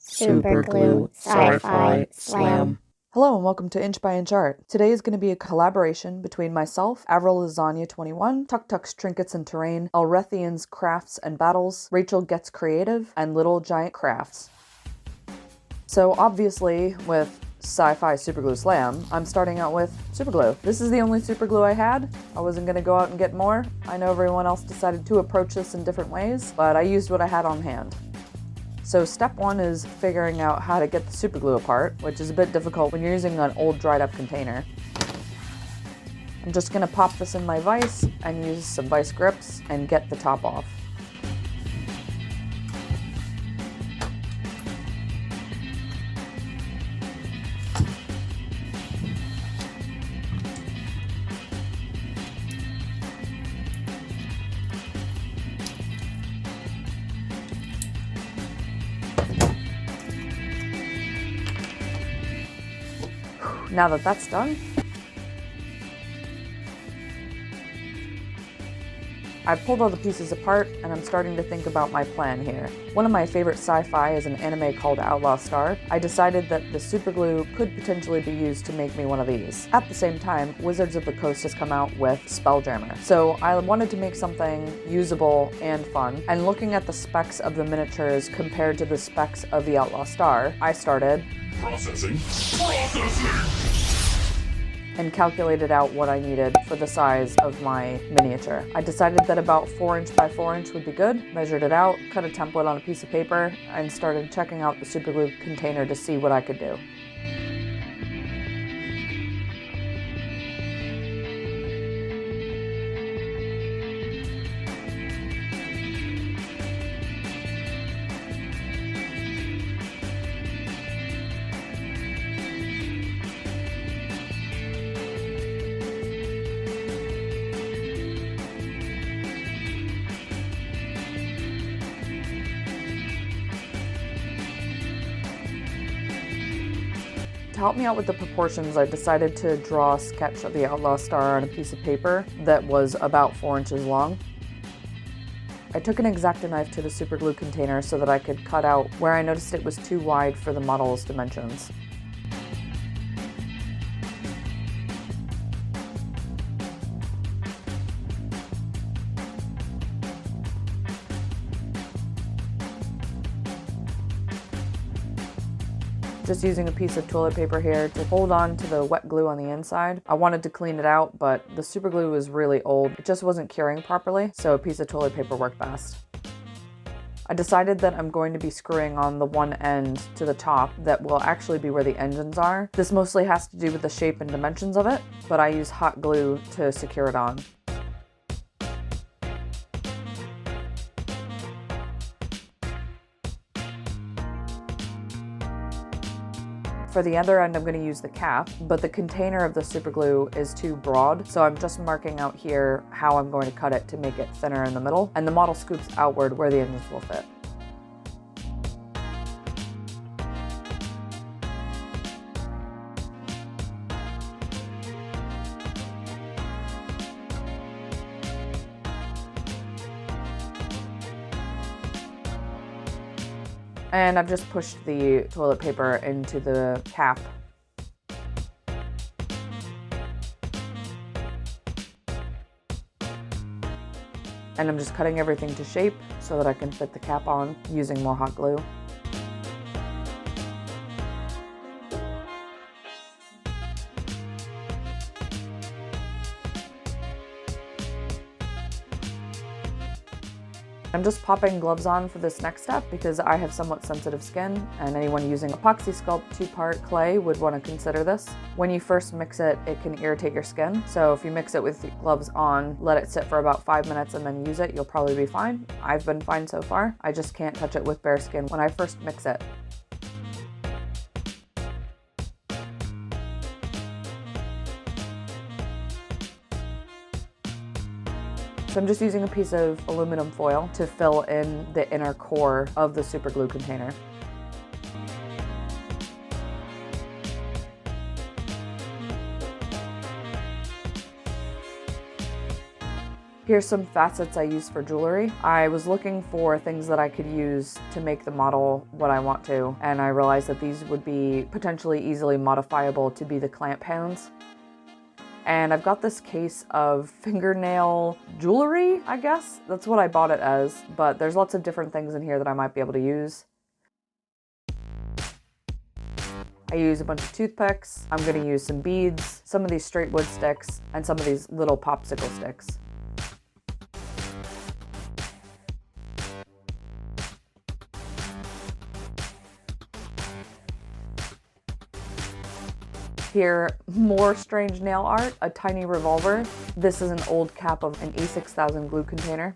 Super Glue, Sci-fi, Slam. Hello and welcome to Inch by Inch Art. Today is going to be a collaboration between myself, Avril Lasagna 21, Tuk Tuk's Trinkets and Terrain, Alrethian's Crafts and Battles, Rachel Gets Creative, and Little Giant Crafts. So obviously with Sci-fi Super Glue Slam, I'm starting out with super glue. This is the only super glue I had. I wasn't going to go out and get more. I know everyone else decided to approach this in different ways, but I used what I had on hand. So step one is figuring out how to get the super glue apart, which is a bit difficult when you're using an old dried up container. I'm just going to pop this in my vise and use some vise grips and get the top off. Now that that's done, I've pulled all the pieces apart and I'm starting to think about my plan here. One of my favorite sci-fi is an anime called OUTLAW Star. I decided that the super glue could potentially be used to make me one of these. At the same time, Wizards of the Coast has come out with Spelljammer. So I wanted to make something usable and fun. And looking at the specs of the miniatures compared to the specs of the OUTLAW Star, I started Processing. And calculated out what I needed for the size of my miniature. I decided that about 4" by 4" would be good, measured it out, cut a template on a piece of paper, and started checking out the super glue container to see what I could do. To help me out with the proportions, I decided to draw a sketch of the OUTLAW Star on a piece of paper that was about 4" long. I took an X-Acto knife to the super glue container so that I could cut out where I noticed it was too wide for the model's dimensions. Just using a piece of toilet paper here to hold on to the wet glue on the inside. I wanted to clean it out, but the super glue was really old. It just wasn't curing properly, so a piece of toilet paper worked best. I decided that I'm going to be screwing on the one end to the top that will actually be where the engines are. This mostly has to do with the shape and dimensions of it, but I use hot glue to secure it on. For the other end, I'm going to use the cap, but the container of the super glue is too broad, so I'm just marking out here how I'm going to cut it to make it thinner in the middle, and the model scoops outward where the engines will fit. And I've just pushed the toilet paper into the cap. And I'm just cutting everything to shape so that I can fit the cap on using more hot glue. I'm just popping gloves on for this next step because I have somewhat sensitive skin, and anyone using Apoxie Sculpt 2-part clay would want to consider this. When you first mix it, it can irritate your skin, so if you mix it with gloves on, let it sit for about 5 minutes and then use it, you'll probably be fine. I've been fine so far. I just can't touch it with bare skin when I first mix it. So I'm just using a piece of aluminum foil to fill in the inner core of the super glue container. Here's some facets I use for jewelry. I was looking for things that I could use to make the model what I want to, and I realized that these would be potentially easily modifiable to be the clamp hands. And I've got this case of fingernail jewelry, I guess. That's what I bought it as, but there's lots of different things in here that I might be able to use. I use a bunch of toothpicks. I'm gonna use some beads, some of these straight wood sticks, and some of these little popsicle sticks. Here, more strange nail art, a tiny revolver. This is an old cap of an E6000 glue container.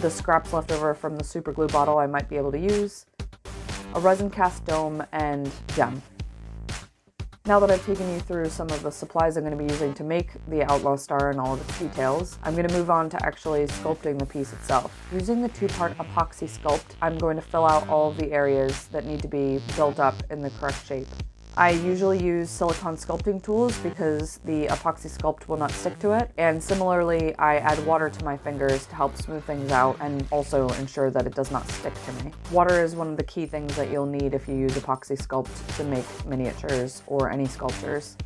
The scraps left over from the super glue bottle I might be able to use. A resin cast dome and gem. Now that I've taken you through some of the supplies I'm going to be using to make the Outlaw Star and all of its details, I'm going to move on to actually sculpting the piece itself. Using the two-part Apoxie sculpt, I'm going to fill out all of the areas that need to be built up in the correct shape. I usually use silicone sculpting tools because the epoxy sculpt will not stick to it, and similarly I add water to my fingers to help smooth things out and also ensure that it does not stick to me. Water is one of the key things that you'll need if you use epoxy sculpt to make miniatures or any sculptures.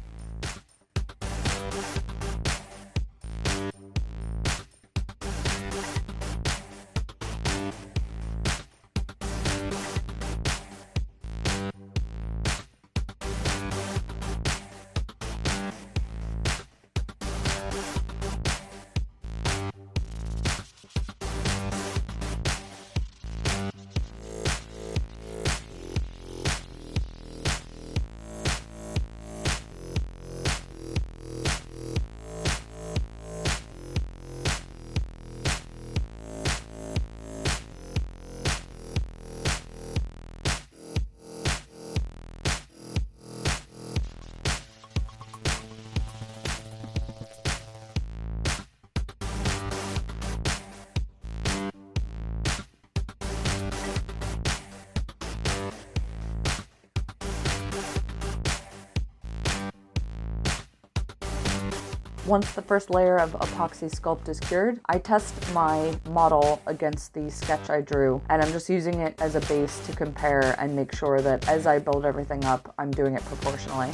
Once the first layer of epoxy sculpt is cured, I test my model against the sketch I drew, and I'm just using it as a base to compare and make sure that as I build everything up, I'm doing it proportionally.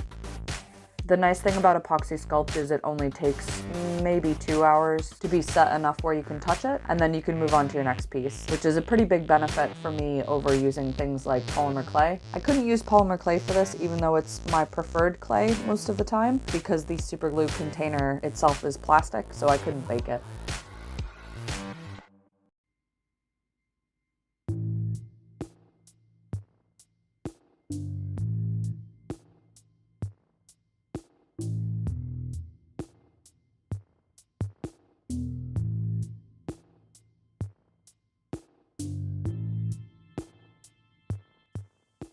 The nice thing about epoxy sculpt is it only takes maybe 2 hours to be set enough where you can touch it, and then you can move on to your next piece, which is a pretty big benefit for me over using things like polymer clay. I couldn't use polymer clay for this, even though it's my preferred clay most of the time, because the super glue container itself is plastic, so I couldn't bake it.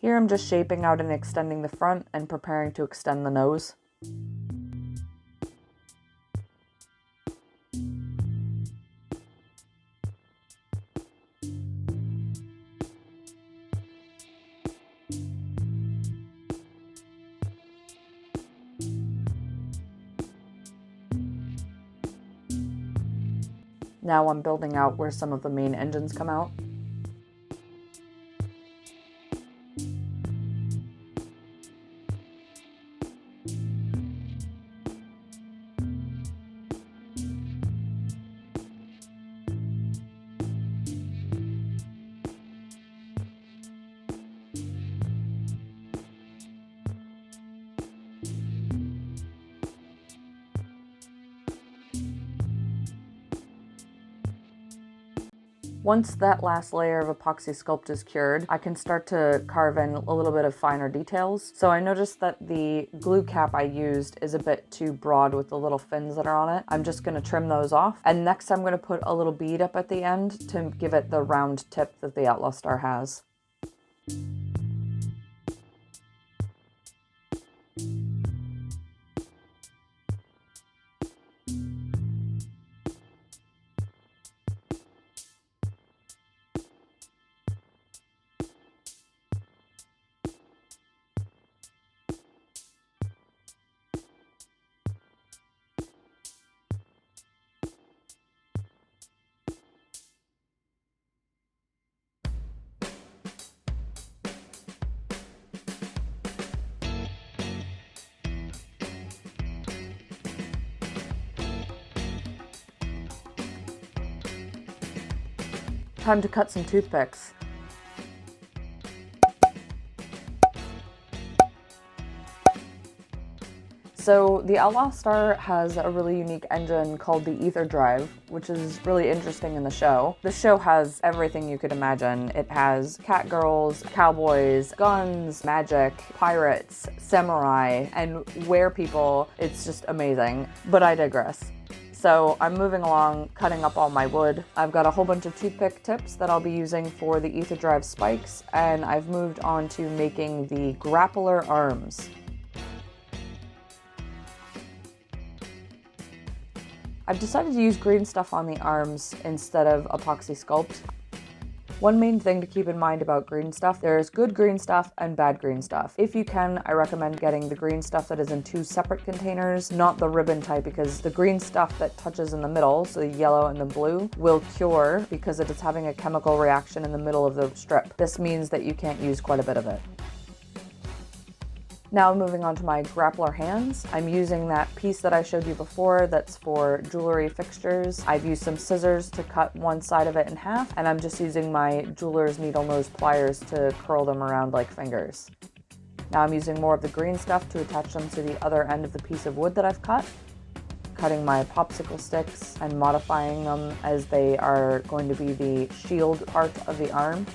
Here I'm just shaping out and extending the front and preparing to extend the nose. Now I'm building out where some of the main engines come out. Once that last layer of epoxy sculpt is cured, I can start to carve in a little bit of finer details. So I noticed that the glue cap I used is a bit too broad with the little fins that are on it. I'm just going to trim those off. And next I'm going to put a little bead up at the end to give it the round tip that the Outlaw Star has. Time to cut some toothpicks. So the Outlaw Star has a really unique engine called the Ether Drive, which is really interesting in the show. The show has everything you could imagine. It has catgirls, cowboys, guns, magic, pirates, samurai, and werepeople. It's just amazing. But I digress. So I'm moving along, cutting up all my wood. I've got a whole bunch of toothpick tips that I'll be using for the Ether Drive spikes, and I've moved on to making the grappler arms. I've decided to use GreenStuff on the arms instead of Apoxie sculpt. One main thing to keep in mind about GreenStuff, there's good GreenStuff and bad GreenStuff. If you can, I recommend getting the GreenStuff that is in 2 separate containers, not the ribbon type, because the GreenStuff that touches in the middle, so the yellow and the blue, will cure because it is having a chemical reaction in the middle of the strip. This means that you can't use quite a bit of it. Now moving on to my grappler hands. I'm using that piece that I showed you before that's for jewelry fixtures. I've used some scissors to cut one side of it in half, and I'm just using my jeweler's needle nose pliers to curl them around like fingers. Now I'm using more of the GreenStuff to attach them to the other end of the piece of wood that I've cut, cutting my popsicle sticks and modifying them as they are going to be the shield part of the arm.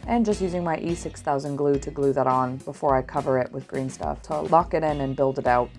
And just using my E6000 glue to glue that on before I cover it with GreenStuff to lock it in and build it out.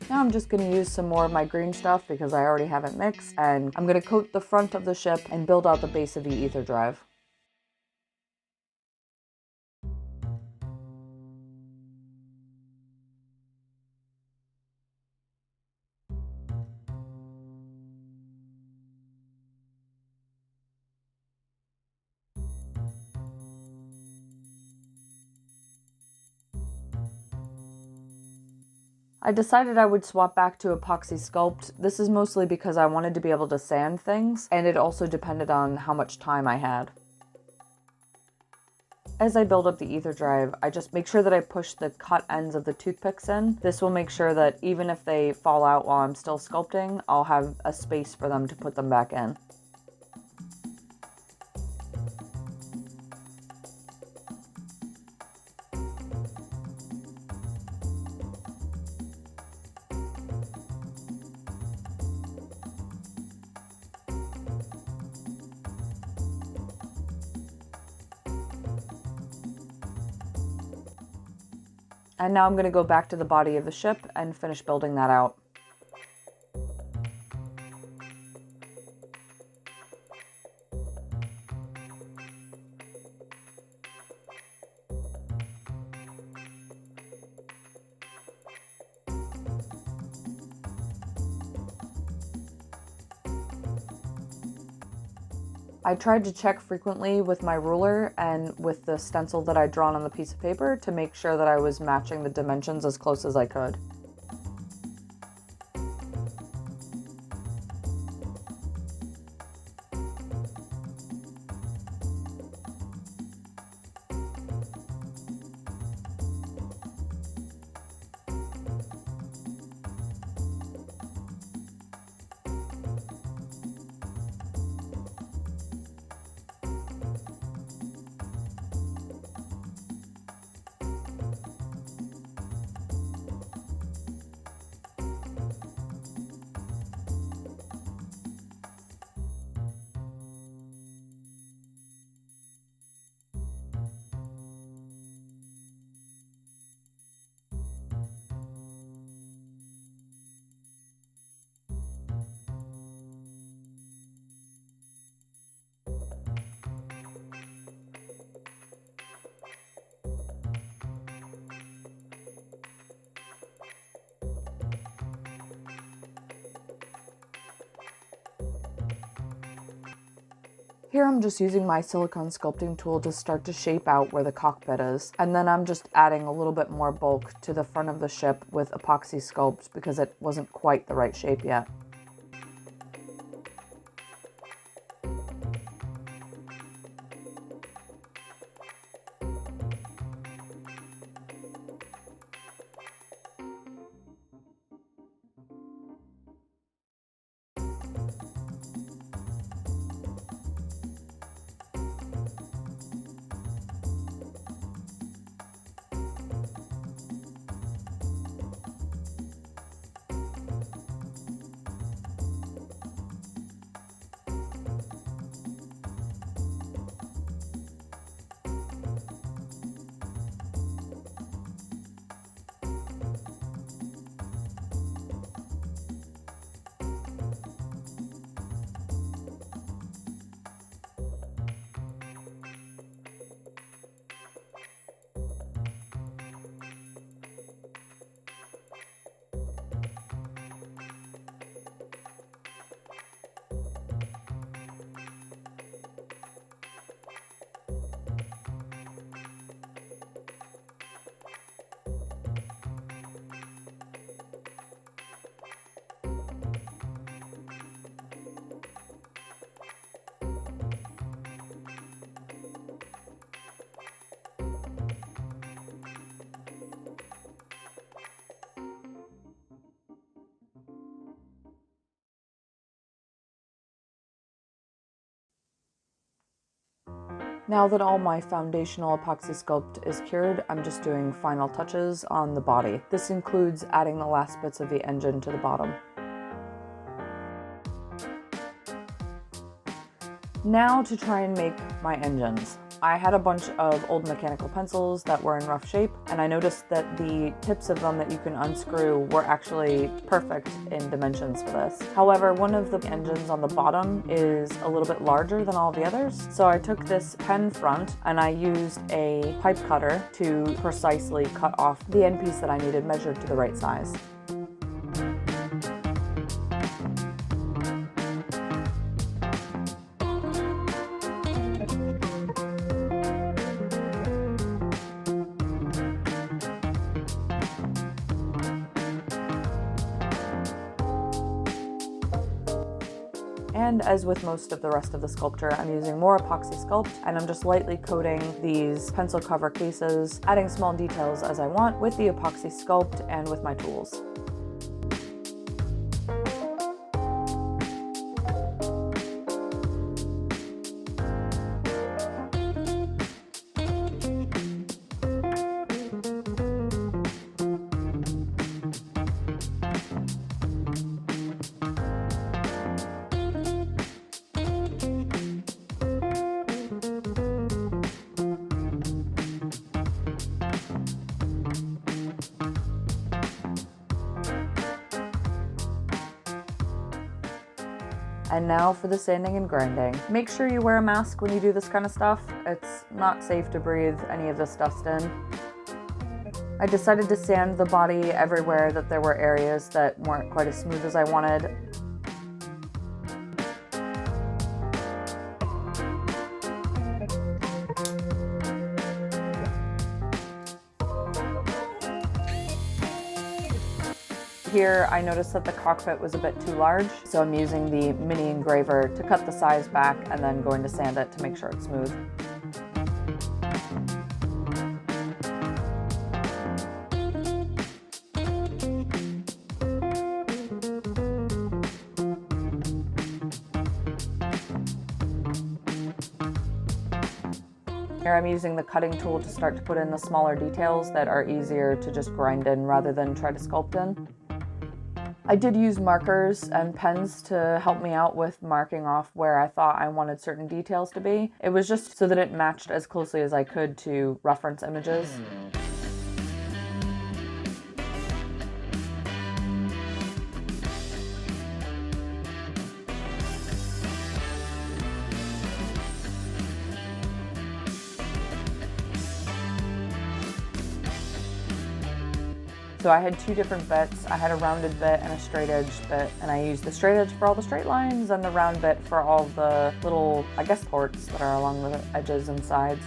Now I'm just going to use some more of my GreenStuff because I already have it mixed, and I'm going to coat the front of the ship and build out the base of the Ether Drive. I decided I would swap back to Epoxy Sculpt. This is mostly because I wanted to be able to sand things, and it also depended on how much time I had. As I build up the Ether Drive, I just make sure that I push the cut ends of the toothpicks in. This will make sure that even if they fall out while I'm still sculpting, I'll have a space for them to put them back in. And now I'm going to go back to the body of the ship and finish building that out. I tried to check frequently with my ruler and with the stencil that I'd drawn on the piece of paper to make sure that I was matching the dimensions as close as I could. Here I'm just using my silicone sculpting tool to start to shape out where the cockpit is. And then I'm just adding a little bit more bulk to the front of the ship with epoxy sculpt because it wasn't quite the right shape yet. Now that all my foundational epoxy sculpt is cured, I'm just doing final touches on the body. This includes adding the last bits of the engine to the bottom. Now to try and make my engines. I had a bunch of old mechanical pencils that were in rough shape, and I noticed that the tips of them that you can unscrew were actually perfect in dimensions for this. However, one of the engines on the bottom is a little bit larger than all the others, so I took this pen front and I used a pipe cutter to precisely cut off the end piece that I needed measured to the right size. And as with most of the rest of the sculpture, I'm using more epoxy sculpt, and I'm just lightly coating these pencil cover cases, adding small details as I want with the epoxy sculpt and with my tools. And now for the sanding and grinding. Make sure you wear a mask when you do this kind of stuff. It's not safe to breathe any of this dust in. I decided to sand the body everywhere that there were areas that weren't quite as smooth as I wanted. Here, I noticed that the cockpit was a bit too large, so I'm using the mini engraver to cut the size back and then going to sand it to make sure it's smooth. Here I'm using the cutting tool to start to put in the smaller details that are easier to just grind in rather than try to sculpt in. I did use markers and pens to help me out with marking off where I thought I wanted certain details to be. It was just so that it matched as closely as I could to reference images. So I had two different bits. I had a rounded bit and a straight edge bit, and I used the straight edge for all the straight lines and the round bit for all the little, I guess, ports that are along the edges and sides.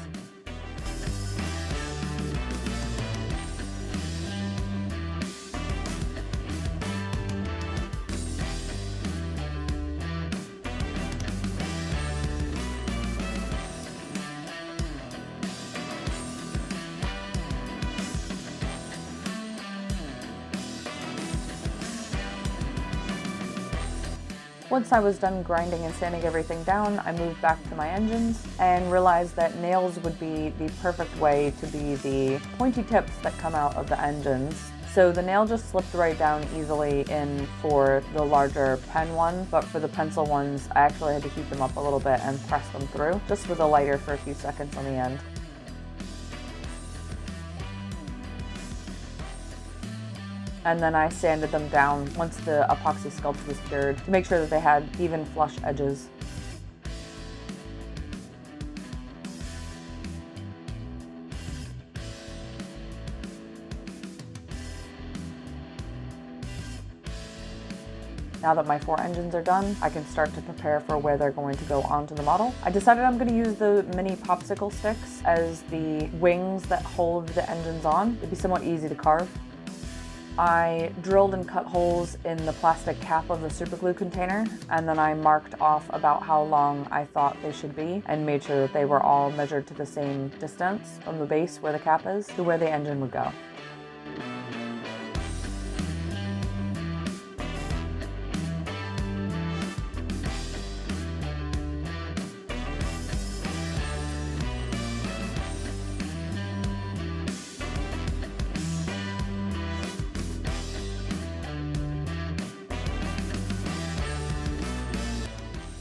Once I was done grinding and sanding everything down, I moved back to my engines and realized that nails would be the perfect way to be the pointy tips that come out of the engines. So the nail just slipped right down easily in for the larger pen one, but for the pencil ones, I actually had to heat them up a little bit and press them through, just with a lighter for a few seconds on the end. And then I sanded them down once the epoxy sculpt was cured to make sure that they had even flush edges. Now that my 4 engines are done, I can start to prepare for where they're going to go onto the model. I decided I'm going to use the mini popsicle sticks as the wings that hold the engines on. It'd be somewhat easy to carve. I drilled and cut holes in the plastic cap of the super glue container, and then I marked off about how long I thought they should be and made sure that they were all measured to the same distance from the base where the cap is to where the engine would go.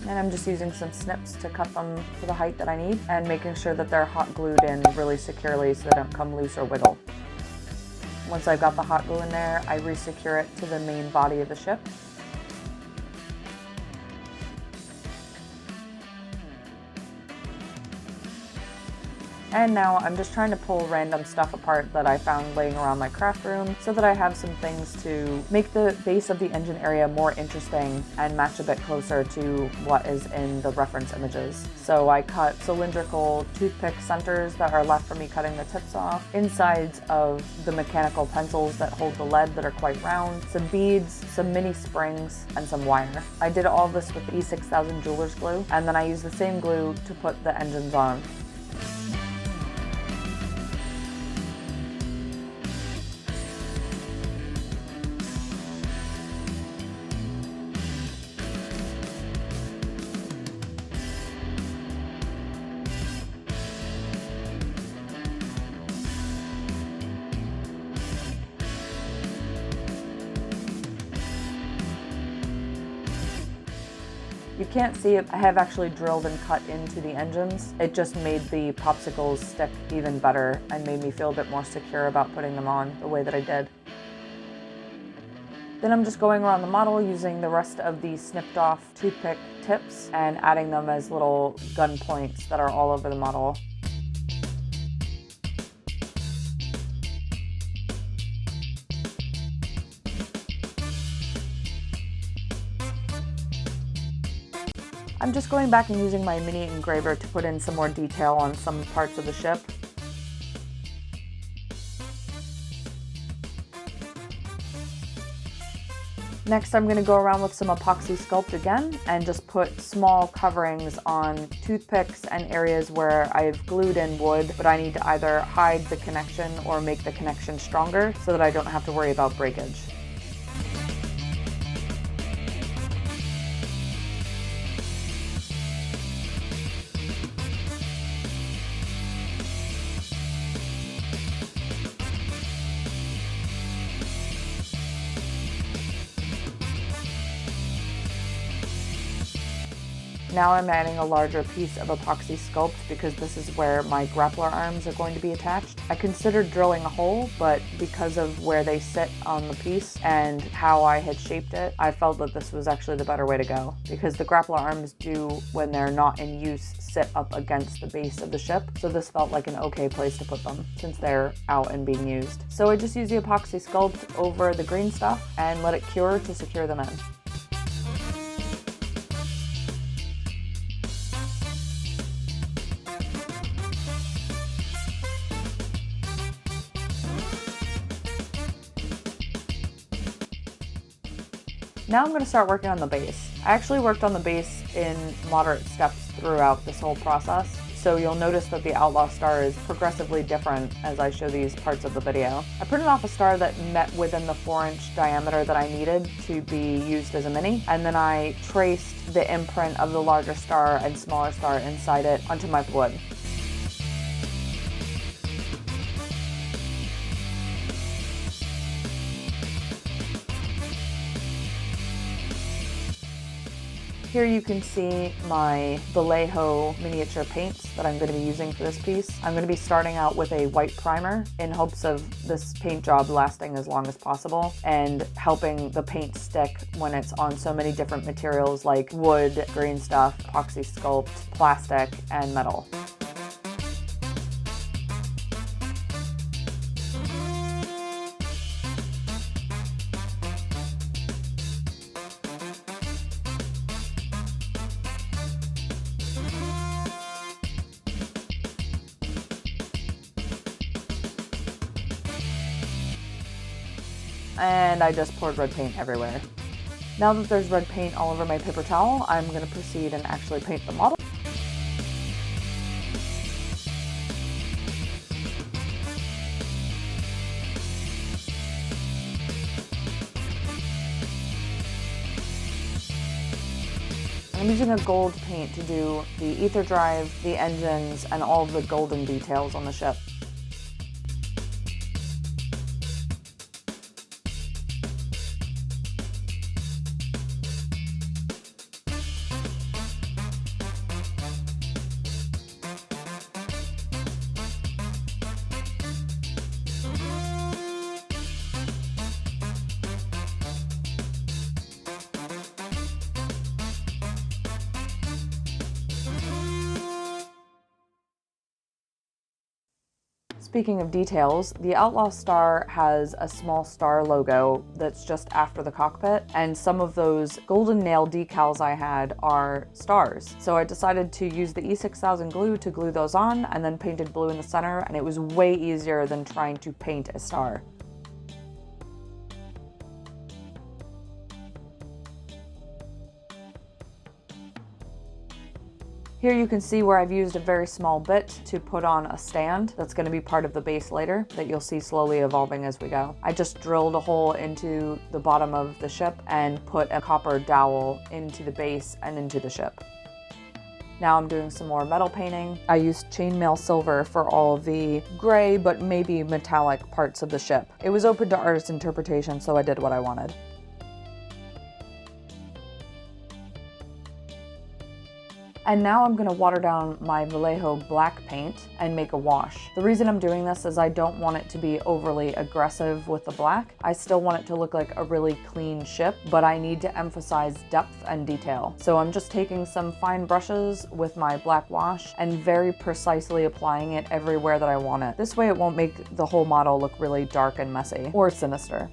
And I'm just using some snips to cut them to the height that I need and making sure that they're hot glued in really securely so they don't come loose or wiggle. Once I've got the hot glue in there, I resecure it to the main body of the ship. And now I'm just trying to pull random stuff apart that I found laying around my craft room so that I have some things to make the base of the engine area more interesting and match a bit closer to what is in the reference images. So I cut cylindrical toothpick centers that are left from me cutting the tips off, insides of the mechanical pencils that hold the lead that are quite round, some beads, some mini springs, and some wire. I did all this with the E6000 jeweler's glue, and then I used the same glue to put the engines on. You can't see it, I have actually drilled and cut into the engines. It just made the popsicles stick even better and made me feel a bit more secure about putting them on the way that I did. Then I'm just going around the model using the rest of the snipped off toothpick tips and adding them as little gun points that are all over the model. I'm just going back and using my mini engraver to put in some more detail on some parts of the ship. Next, I'm going to go around with some epoxy sculpt again and just put small coverings on toothpicks and areas where I've glued in wood, but I need to either hide the connection or make the connection stronger so that I don't have to worry about breakage. Now I'm adding a larger piece of epoxy sculpt because this is where my grappler arms are going to be attached. I considered drilling a hole, but because of where they sit on the piece and how I had shaped it, I felt that this was actually the better way to go, because the grappler arms do, when they're not in use, sit up against the base of the ship, so this felt like an okay place to put them since they're out and being used. So I just used the epoxy sculpt over the GreenStuff and let it cure to secure them in. Now I'm going to start working on the base. I actually worked on the base in moderate steps throughout this whole process, so you'll notice that the Outlaw star is progressively different as I show these parts of the video. I printed off a star that met within the 4-inch diameter that I needed to be used as a mini, and then I traced the imprint of the larger star and smaller star inside it onto my wood. Here you can see my Vallejo miniature paints that I'm going to be using for this piece. I'm going to be starting out with a white primer in hopes of this paint job lasting as long as possible and helping the paint stick when it's on so many different materials like wood, GreenStuff, Apoxie sculpt, plastic, and metal. And I just poured red paint everywhere. Now that there's red paint all over my paper towel, I'm going to proceed and actually paint the model. I'm using a gold paint to do the ether drive, the engines, and all of the golden details on the ship. Speaking of details, the Outlaw star has a small star logo that's just after the cockpit, and some of those golden nail decals I had are stars. So I decided to use the E6000 glue to glue those on, and then painted blue in the center, and it was way easier than trying to paint a star. Here you can see where I've used a very small bit to put on a stand that's going to be part of the base later that you'll see slowly evolving as we go. I just drilled a hole into the bottom of the ship and put a copper dowel into the base and into the ship. Now I'm doing some more metal painting. I used chainmail silver for all the gray but maybe metallic parts of the ship. It was open to artist interpretation, so I did what I wanted. And now I'm going to water down my Vallejo black paint and make a wash. The reason I'm doing this is I don't want it to be overly aggressive with the black. I still want it to look like a really clean ship, but I need to emphasize depth and detail. So I'm just taking some fine brushes with my black wash and very precisely applying it everywhere that I want it. This way it won't make the whole model look really dark and messy or sinister.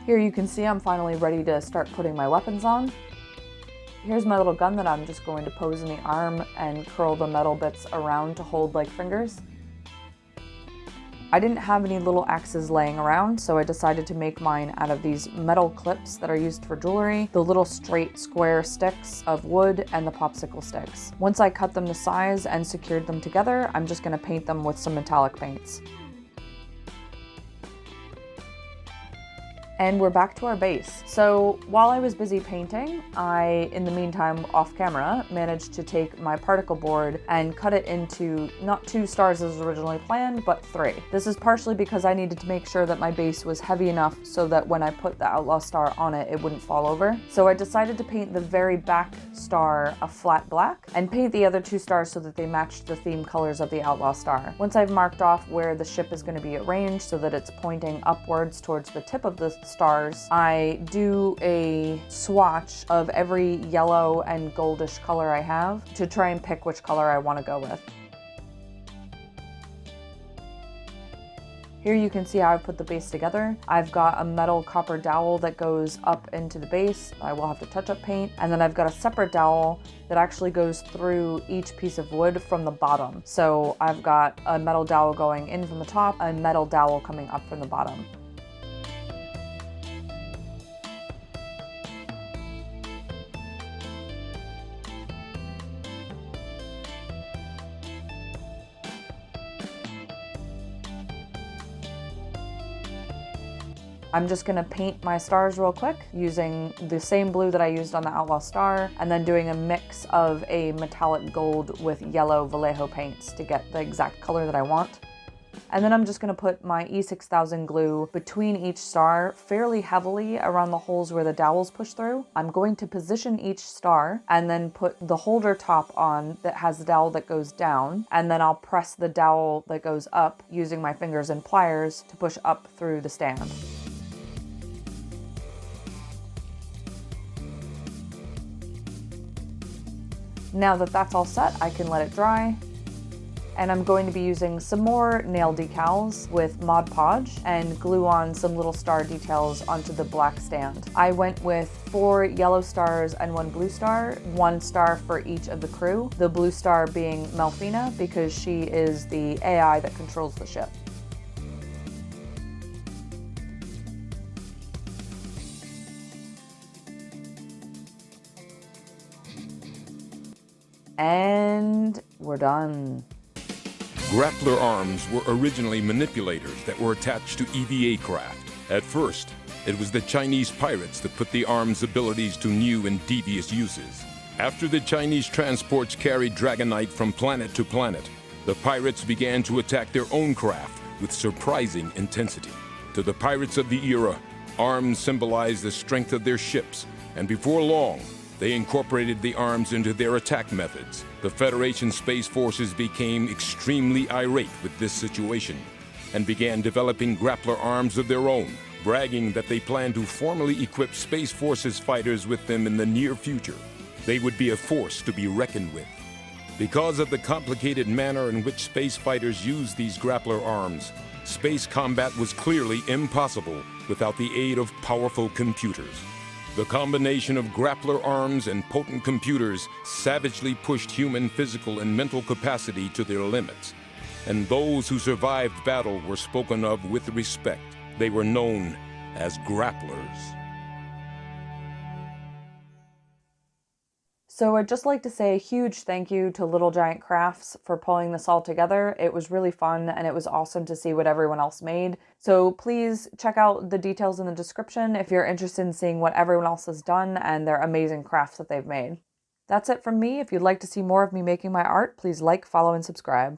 Here you can see I'm finally ready to start putting my weapons on. Here's my little gun that I'm just going to pose in the arm and curl the metal bits around to hold like fingers. I didn't have any little axes laying around, so I decided to make mine out of these metal clips that are used for jewelry, the little straight square sticks of wood, and the popsicle sticks. Once I cut them to size and secured them together, I'm just going to paint them with some metallic paints. And we're back to our base. So while I was busy painting, I, in the meantime, off camera, managed to take my particle board and cut it into not 2 stars as originally planned, but 3. This is partially because I needed to make sure that my base was heavy enough so that when I put the Outlaw star on it, it wouldn't fall over. So I decided to paint the very back star a flat black and paint the other 2 stars so that they matched the theme colors of the Outlaw star. Once I've marked off where the ship is going to be arranged so that it's pointing upwards towards the tip of the stars, I do a swatch of every yellow and goldish color I have to try and pick which color I want to go with. Here you can see how I put the base together. I've got a metal copper dowel that goes up into the base. I will have to touch up paint. And then I've got a separate dowel that actually goes through each piece of wood from the bottom. So I've got a metal dowel going in from the top and metal dowel coming up from the bottom. I'm just gonna paint my stars real quick using the same blue that I used on the Outlaw star, and then doing a mix of a metallic gold with yellow Vallejo paints to get the exact color that I want. And then I'm just gonna put my E6000 glue between each star fairly heavily around the holes where the dowels push through. I'm going to position each star and then put the holder top on that has the dowel that goes down, and then I'll press the dowel that goes up using my fingers and pliers to push up through the stand. Now that that's all set, I can let it dry. And I'm going to be using some more nail decals with Mod Podge and glue on some little star details onto the black stand. I went with 4 yellow stars and 1 blue star, 1 star for each of the crew. The blue star being Melfina because she is the AI that controls the ship. And we're done. Grappler arms were originally manipulators that were attached to EVA craft. At first, it was the Chinese pirates that put the arms' abilities to new and devious uses. After the Chinese transports carried Dragonite from planet to planet, the pirates began to attack their own craft with surprising intensity. To the pirates of the era, arms symbolized the strength of their ships, and before long, they incorporated the arms into their attack methods. The Federation Space Forces became extremely irate with this situation and began developing grappler arms of their own, bragging that they planned to formally equip Space Forces fighters with them in the near future. They would be a force to be reckoned with. Because of the complicated manner in which space fighters use these grappler arms, space combat was clearly impossible without the aid of powerful computers. The combination of grappler arms and potent computers savagely pushed human physical and mental capacity to their limits. And those who survived battle were spoken of with respect. They were known as grapplers. So I'd just like to say a huge thank you to Little Giant Crafts for pulling this all together. It was really fun and it was awesome to see what everyone else made. So please check out the details in the description if you're interested in seeing what everyone else has done and their amazing crafts that they've made. That's it from me. If you'd like to see more of me making my art, please like, follow, and subscribe.